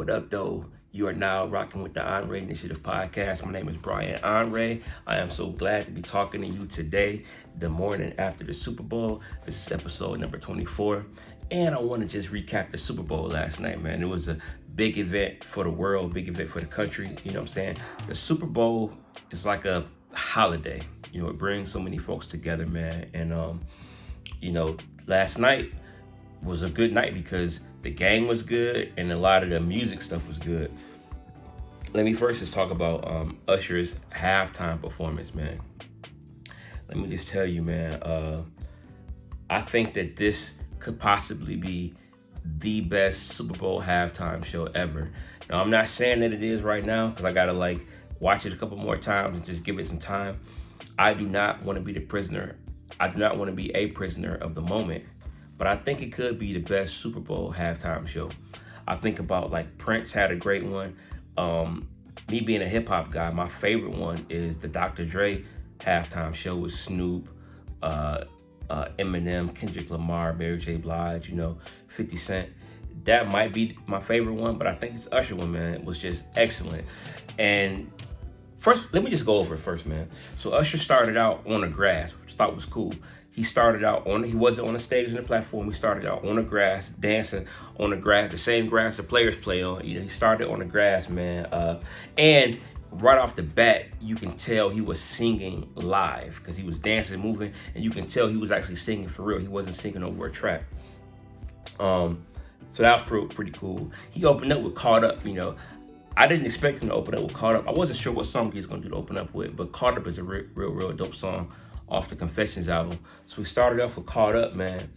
What up, though? You are now rocking with the Onrea Initiative podcast. My name is Brian Onrea. I am so glad to be talking to you today, the morning after the Super Bowl. This is episode number 24. And I want to just recap the Super Bowl last night, man. It was a big event for the world, big event for the country. You know what I'm saying? The Super Bowl is like a holiday. You know, it brings so many folks together, man. And, last night was a good night because the game was good and a lot of the music stuff was good. Let me first just talk about Usher's halftime performance, man. Let me just tell you, man, I think that this could possibly be the best Super Bowl halftime show ever. Now, I'm not saying that it is right now because I gotta watch it a couple more times and just give it some time. I do not want to be the prisoner. I do not want to be a prisoner of the moment. But I think it could be the best Super Bowl halftime show. I think about Prince had a great one. Me being a hip hop guy, my favorite one is the Dr. Dre halftime show with Snoop, Eminem, Kendrick Lamar, Mary J. Blige, 50 Cent. That might be my favorite one, but I think this Usher one, man, it was just excellent. And first, let me just go over it first, man. So Usher started out on the grass, which I thought was cool. He started out he wasn't on the stage on the platform. He started out on the grass, dancing on the grass, the same grass the players play on. He started on the grass, man. And right off the bat, you can tell he was singing live because he was dancing, moving, and you can tell he was actually singing for real. He wasn't singing over a track. So that was pretty cool. He opened up with Caught Up, I didn't expect him to open up with Caught Up. I wasn't sure what song he was going to do to open up with, but Caught Up is a real dope song off the Confessions album. So we started off with Caught Up, man.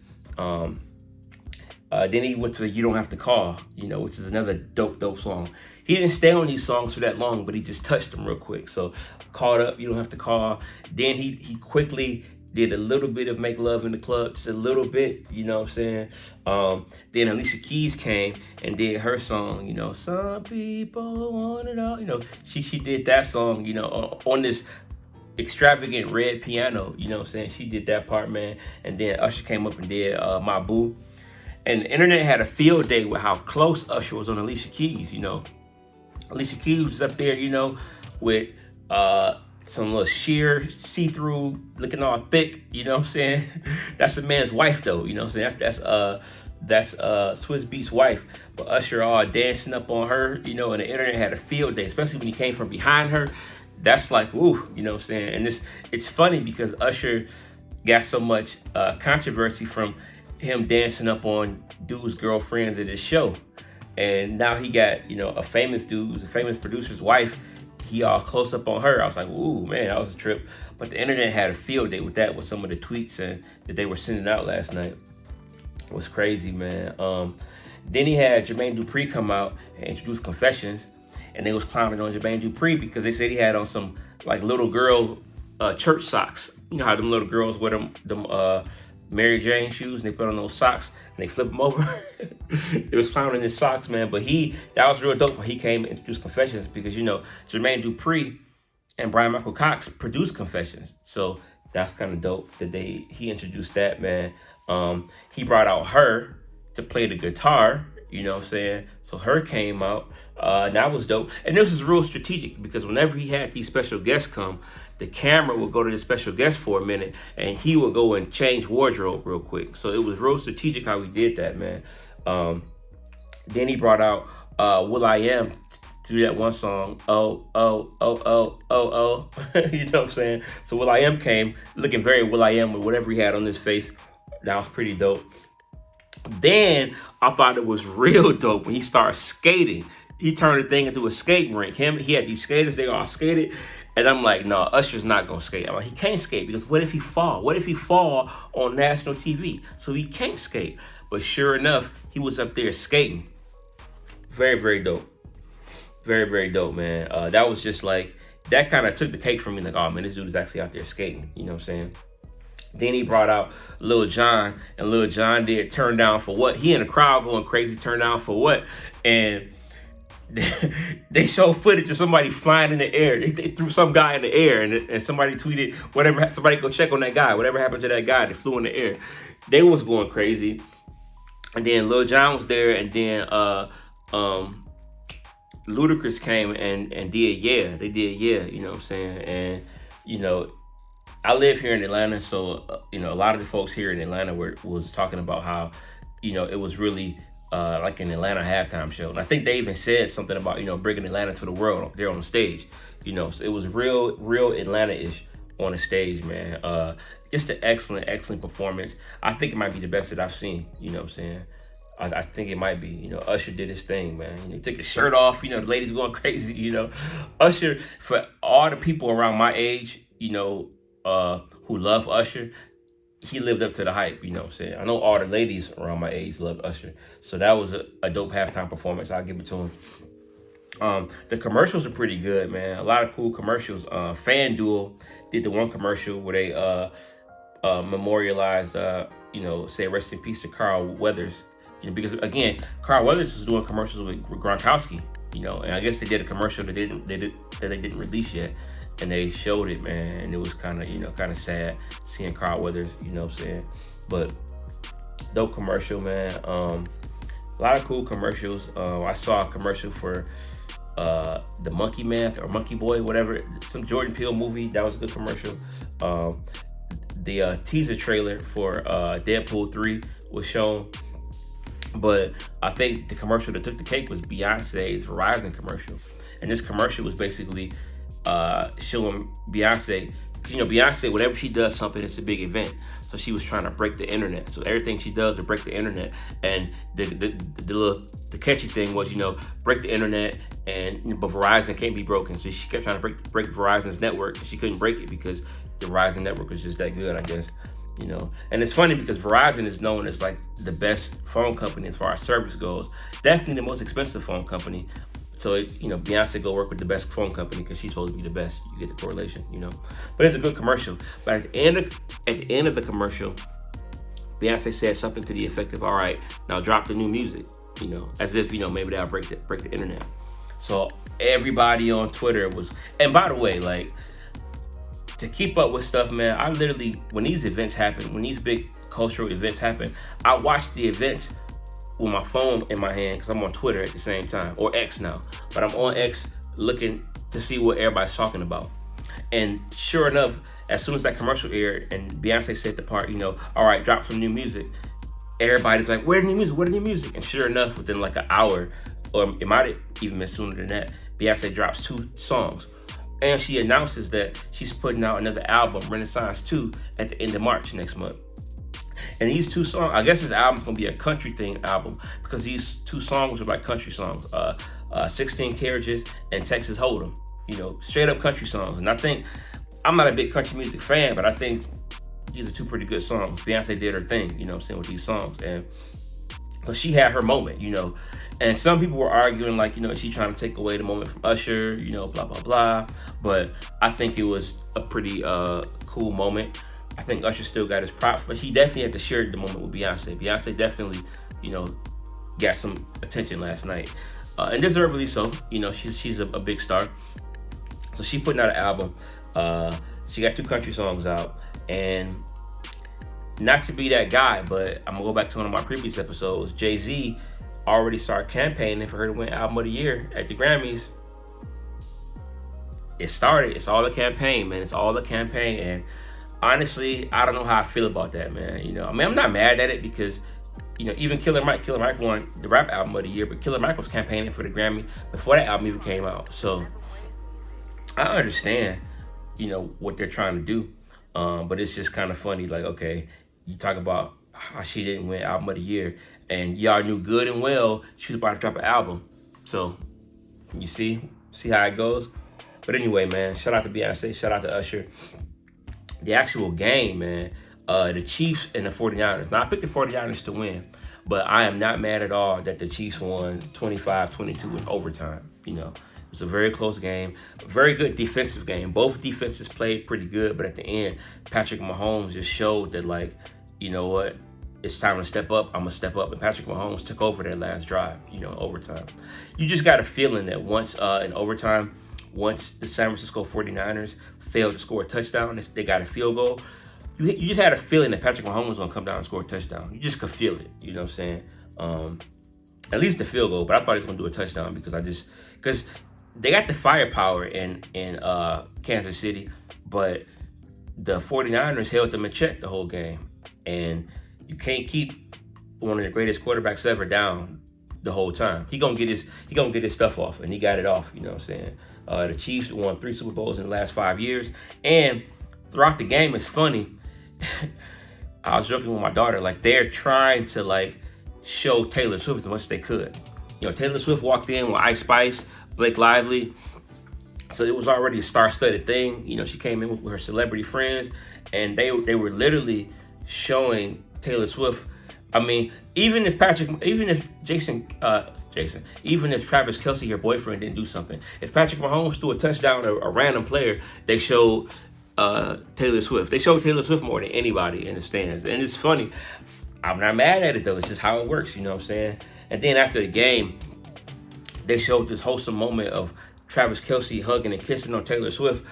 Then he went to You Don't Have to Call, which is another dope song. He didn't stay on these songs for that long, but he just touched them real quick. So Caught Up, You Don't Have to Call. Then he quickly did a little bit of Make Love in the Club, just a little bit, you know what I'm saying? Then Alicia Keys came and did her song, Some People Want It All. She did that song, on this extravagant red piano, you know what I'm saying? She did that part, man. And then Usher came up and did My Boo. And the internet had a field day with how close Usher was on Alicia Keys, Alicia Keys was up there, with some little sheer, see-through, looking all thick, you know what I'm saying? That's a man's wife, though, you know what I'm saying? That's Swizz Beatz wife. But Usher all dancing up on her, and the internet had a field day, especially when he came from behind her. That's woo, you know what I'm saying? And it's funny because Usher got so much controversy from him dancing up on dudes' girlfriends at his show. And now he got, a famous dude, a famous producer's wife. He all close up on her. I was like, ooh, man, that was a trip. But the internet had a field day with that, with some of the tweets that they were sending out last night. It was crazy, man. Then he had Jermaine Dupri come out and introduce Confessions. And they was clowning on Jermaine Dupri because they said he had on some little girl church socks. You know how them little girls wear them Mary Jane shoes and they put on those socks and they flip them over. It was clowning his socks, man. But that was real dope when he came and introduced Confessions because, Jermaine Dupri and Brian Michael Cox produced Confessions. So that's kind of dope that he introduced that, man. He brought out Her to play the guitar. You know what I'm saying? So Her came out. That was dope. And this was real strategic because whenever he had these special guests come, the camera would go to the special guest for a minute and he would go and change wardrobe real quick. So it was real strategic how he did that, man. Then he brought out will.i.am to do that one song, oh. You know what I'm saying? So will.i.am came looking very will.i.am with whatever he had on his face. That was pretty dope. Then I thought it was real dope when he started skating. He turned the thing into a skating rink. He had these skaters, they all skated. And I'm like, no, Usher's not going to skate. I'm like, he can't skate because what if he fall? What if he fall on national TV? So he can't skate. But sure enough, he was up there skating. Very, very dope. Very, very dope, man. That was just that kind of took the cake from me. Oh, man, this dude is actually out there skating. You know what I'm saying? Then he brought out Lil Jon, and Lil Jon did Turn Down for What. He in the crowd going crazy, Turn Down for What? And they showed footage of somebody flying in the air. They threw some guy in the air, and somebody tweeted, whatever, somebody go check on that guy. Whatever happened to that guy that flew in the air. They was going crazy. And then Lil Jon was there, and then Ludacris came and did yeah, they did yeah, you know what I'm saying, and you know I live here in Atlanta, so a lot of the folks here in Atlanta was talking about how, it was really like an Atlanta halftime show, and I think they even said something about bringing Atlanta to the world there on the stage. So it was real Atlanta-ish on the stage, man. Just an excellent performance. I think it might be the best that I've seen. You know what I'm saying? I think it might be. Usher did his thing, man. He took his shirt off. The ladies going crazy. Usher, for all the people around my age, who love Usher, he lived up to the hype, you know what I'm saying? I know all the ladies around my age love Usher. So that was a dope halftime performance. I'll give it to him. The commercials are pretty good, man. A lot of cool commercials. FanDuel did the one commercial where they memorialized, say rest in peace to Carl Weathers. Because again, Carl Weathers was doing commercials with Gronkowski, and I guess they did a commercial that they didn't release yet. And they showed it, man, and it was kind of sad seeing Carl Weathers, you know what I'm saying? But dope commercial, man. A lot of cool commercials. I saw a commercial for the Monkey Man or Monkey Boy, whatever, some Jordan Peele movie. That was a good commercial. The teaser trailer for Deadpool 3 was shown. But I think the commercial that took the cake was Beyonce's Verizon commercial. And this commercial was basically showing Beyonce, because Beyonce, whenever she does something, it's a big event. So she was trying to break the internet. So everything she does to break the internet, and the catchy thing was, break the internet, and but Verizon can't be broken. So she kept trying to break Verizon's network, and she couldn't break it because the Verizon network was just that good, I guess. And it's funny because Verizon is known as like the best phone company as far as service goes. Definitely the most expensive phone company. So, Beyonce go work with the best phone company because she's supposed to be the best. You get the correlation, But it's a good commercial. But at the end of the commercial, Beyonce said something to the effect of, all right, now drop the new music, as if, maybe that'll break the internet. So everybody on Twitter was, and by the way, like, to keep up with stuff, man, I literally, when these events happen, when these big cultural events happen, I watch the events with my phone in my hand because I'm on Twitter at the same time, or X now. But I'm on X looking to see what everybody's talking about. And sure enough, as soon as that commercial aired and Beyonce said the part, all right, drop some new music, everybody's like, where's the new music? Where's the new music? And sure enough, within like an hour, or it might have even been sooner than that, Beyonce drops 2 songs. And she announces that she's putting out another album, Renaissance 2, at the end of March next month. And these 2 songs, I guess this album's gonna be a country themed album because these 2 songs are like country songs, 16 Carriages and Texas Hold'em, straight up country songs. And I think, I'm not a big country music fan, but I think these are 2 pretty good songs. Beyonce did her thing, with these songs. And so she had her moment, And some people were arguing like, is she trying to take away the moment from Usher, blah, blah, blah. But I think it was a pretty cool moment. I think Usher still got his props, but he definitely had to share the moment with Beyonce. Beyonce definitely, got some attention last night. And deservedly so. She's a big star. So she putting out an album. She got 2 country songs out. And not to be that guy, but I'm going to go back to one of my previous episodes. Jay-Z already started campaigning for her to win Album of the Year at the Grammys. It started. It's all a campaign, man. It's all a campaign. And honestly, I don't know how I feel about that, man. I'm not mad at it because, even Killer Mike won the rap album of the year, but Killer Mike was campaigning for the Grammy before that album even came out. So I understand, what they're trying to do. But it's just kind of funny. Like, okay, you talk about how she didn't win album of the year and y'all knew good and well she was about to drop an album. So you see how it goes. But anyway, man, shout out to Beyonce, shout out to Usher. The actual game, man, the Chiefs and the 49ers. Now, I picked the 49ers to win, but I am not mad at all that the Chiefs won 25-22 in overtime. It was a very close game, a very good defensive game. Both defenses played pretty good, but at the end, Patrick Mahomes just showed that, like, you know what, it's time to step up. I'm going to step up. And Patrick Mahomes took over that last drive, overtime. You just got a feeling that once in overtime, once the San Francisco 49ers failed to score a touchdown, they got a field goal. You just had a feeling that Patrick Mahomes was going to come down and score a touchdown. You just could feel it, you know what I'm saying? at least the field goal, but I thought he was gonna do a touchdown because they got the firepower in Kansas City, but the 49ers held them in check the whole game. And you can't keep one of the greatest quarterbacks ever down the whole time. He gonna get his stuff off, and he got it off, you know what I'm saying? The Chiefs won 3 Super Bowls in the last 5 years. And throughout the game, it's funny. I was joking with my daughter, like they're trying to like show Taylor Swift as much as they could. You know, Taylor Swift walked in with Ice Spice, Blake Lively. So it was already a star-studded thing. You know, she came in with her celebrity friends, and they were literally showing Taylor Swift. I mean, even if Travis Kelce, her boyfriend, didn't do something, if Patrick Mahomes threw a touchdown to a random player, they showed Taylor Swift. They showed Taylor Swift more than anybody in the stands. And it's funny. I'm not mad at it, though. It's just how it works, you know what I'm saying? And then after the game, they showed this wholesome moment of Travis Kelce hugging and kissing on Taylor Swift.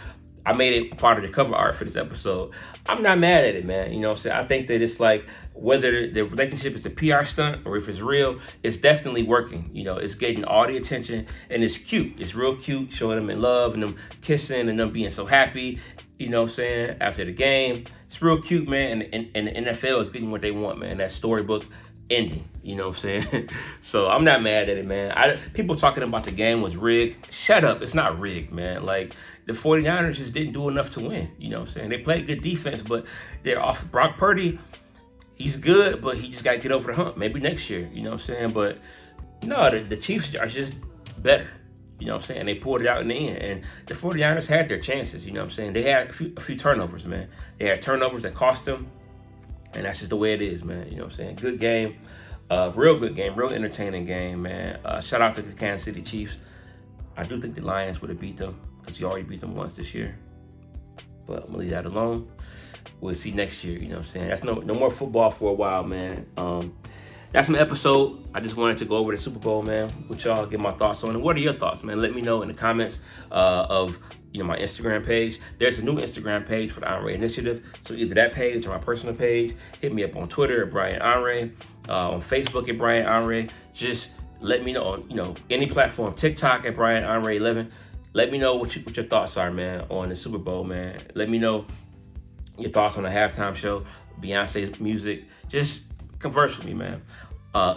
I made it part of the cover art for this episode. I'm not mad at it, man. You know what I'm saying? I think that it's like, whether the relationship is a PR stunt or if it's real, it's definitely working. You know, it's getting all the attention, and it's cute. It's real cute, showing them in love and them kissing and them being so happy, you know what I'm saying, after the game. It's real cute, man. And the NFL is getting what they want, man. That storybook ending, you know what I'm saying? So I'm not mad at it, man. People talking about the game was rigged. Shut up. It's not rigged, man. Like, the 49ers just didn't do enough to win, you know what I'm saying? They played good defense, but they're off. Brock Purdy, he's good, but he just got to get over the hump. Maybe next year, you know what I'm saying? But no, the Chiefs are just better, you know what I'm saying? They pulled it out in the end, and the 49ers had their chances, you know what I'm saying? They had a few turnovers, man. They had turnovers that cost them. And that's just the way it is, man. You know what I'm saying? Good game. Real good game. Real entertaining game, man. Shout out to the Kansas City Chiefs. I do think the Lions would have beat them because you already beat them once this year. But I'm going to leave that alone. We'll see next year, you know what I'm saying? That's no more football for a while, man. That's my episode. I just wanted to go over the Super Bowl, man, with y'all, get my thoughts on it. What are your thoughts, man? Let me know in the comments of my Instagram page. There's a new Instagram page for the Onrea Initiative. So either that page or my personal page. Hit me up on Twitter at Brian Onrea, on Facebook at Brian Onrea. Just let me know on any platform. TikTok at Brian Onrea 11. Let me know what your thoughts are, man, on the Super Bowl, man. Let me know your thoughts on the halftime show, Beyonce's music. Just converse with me, man.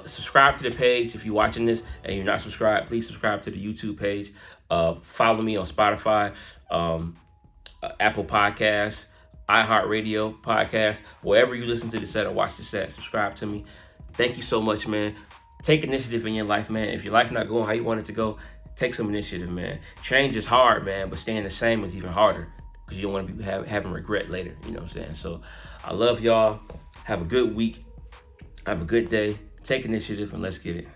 Subscribe to the page if you're watching this and you're not subscribed. Please subscribe to the YouTube page. Follow me on Spotify, Apple Podcasts, iHeartRadio Podcast, wherever you listen to the set or watch the set. Subscribe to me. Thank you so much, man. Take initiative in your life, man. If your life not going how you want it to go, take some initiative, man. Change is hard, man, but staying the same is even harder because you don't want to be having regret later. You know what I'm saying? So I love y'all. Have a good week. Have a good day. Take initiative and let's get it.